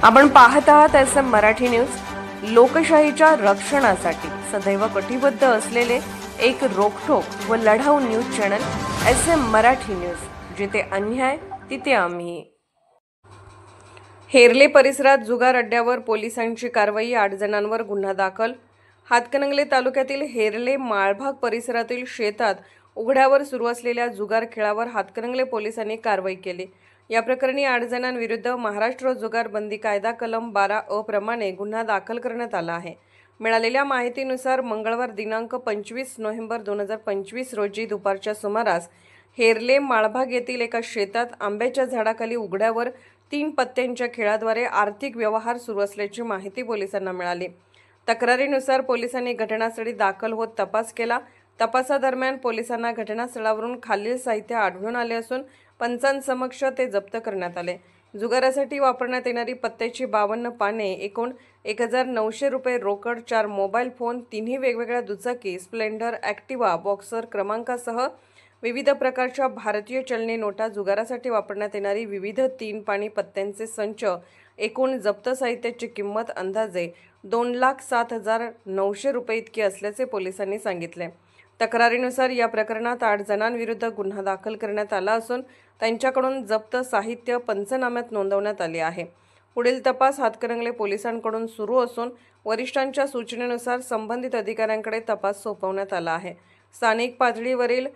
आपण पाहत आहात SM मराठी न्यूज। लोकशाहीच्या रक्षणासाठी सदैव कटिबद्ध असलेले एक रोखठोक व लढाऊ news channel SM Marathi news, जिथे अन्याय तिथे आम्ही। हेरले परिसरात जुगार अड्ड्यावर पोलिसांची कारवाई, 8 जणांवर गुन्हा दाखल। हातकणंगले तालुक्यातील हेरले माळभाग परिसरातील शेतात उघड्यावर सुरू असलेल्या जुगार खेळावर हातकणंगले पोलिसांनी कारवाई केली। या प्रकरणी 8 जणांविरुद्ध महाराष्ट्र जुगार बंदी कायदा कलम 12A प्रमाणे गुन्हा दाखल करण्यात आला आहे। मिळालेल्या माहितीनुसार मंगळवार दिनांक 25 नोव्हेंबर 2025 रोजी दुपारच्या सुमारास हेरले माळभाग येथील एका शेतात आंब्याच्या झाडाखाली उघड्यावर 3 पत्त्यांच्या खेळाद्वारे आर्थिक व्यवहार सुरू असल्याची माहिती पोलिसांना मिळाली। तक्रारीनुसार पोलिसांनी घटनास्थळी दाखल होत तपास केला। तपासादरम्यान पोलिसांना घटनास्थळावरून खालील साहित्य आढळून आले असून पंचांसमक्ष ते जप्त करण्यात आले। जुगारासाठी वापरण्यात येणारी पत्त्याची 52 पाने, एकूण 1900 रुपये रोकड, 4 मोबाईल फोन, 3 वेगवेगळ्या दुचाकी, स्प्लेंडर, ॲक्टिवा, बॉक्सर क्रमांकासह विविध प्रकारच्या भारतीय चलनी नोटा, जुगारासाठी वापरण्यात येणारी विविध 3 पानी पत्त्यांचे संच, एकूण जप्त साहित्याची किंमत अंदाजे 2,07,900 रुपये इतकी असल्याचे पोलिसांनी सांगितले। तक्रारीनुसार या प्रकरणात 8 जणांविरुद्ध गुन्हा दाखल करण्यात आला असून त्यांच्याकडून जप्त साहित्य पंचनाम्यात नोंदवण्यात आले आहे। पुढील तपास हातकणंगले पोलिसांकडून सुरू असून वरिष्ठांच्या सूचनेनुसार संबंधित अधिकाऱ्यांकडे तपास सोपवण्यात आला आहे। स्थानिक पातळीवरील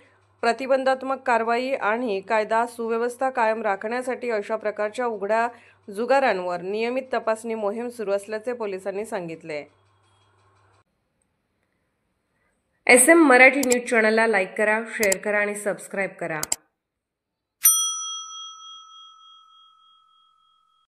प्रतिबंधात्मक कारवाई आणि कायदा सुव्यवस्था कायम राखण्यासाठी अशा प्रकारच्या उघड्या जुगारांवर नियमित तपासणी मोहीम सुरू असल्याचे पोलिसांनी सांगितले। SM मराठी न्यूज चॅनलला लाईक करा, शेअर करा आणि सबस्क्राईब करा।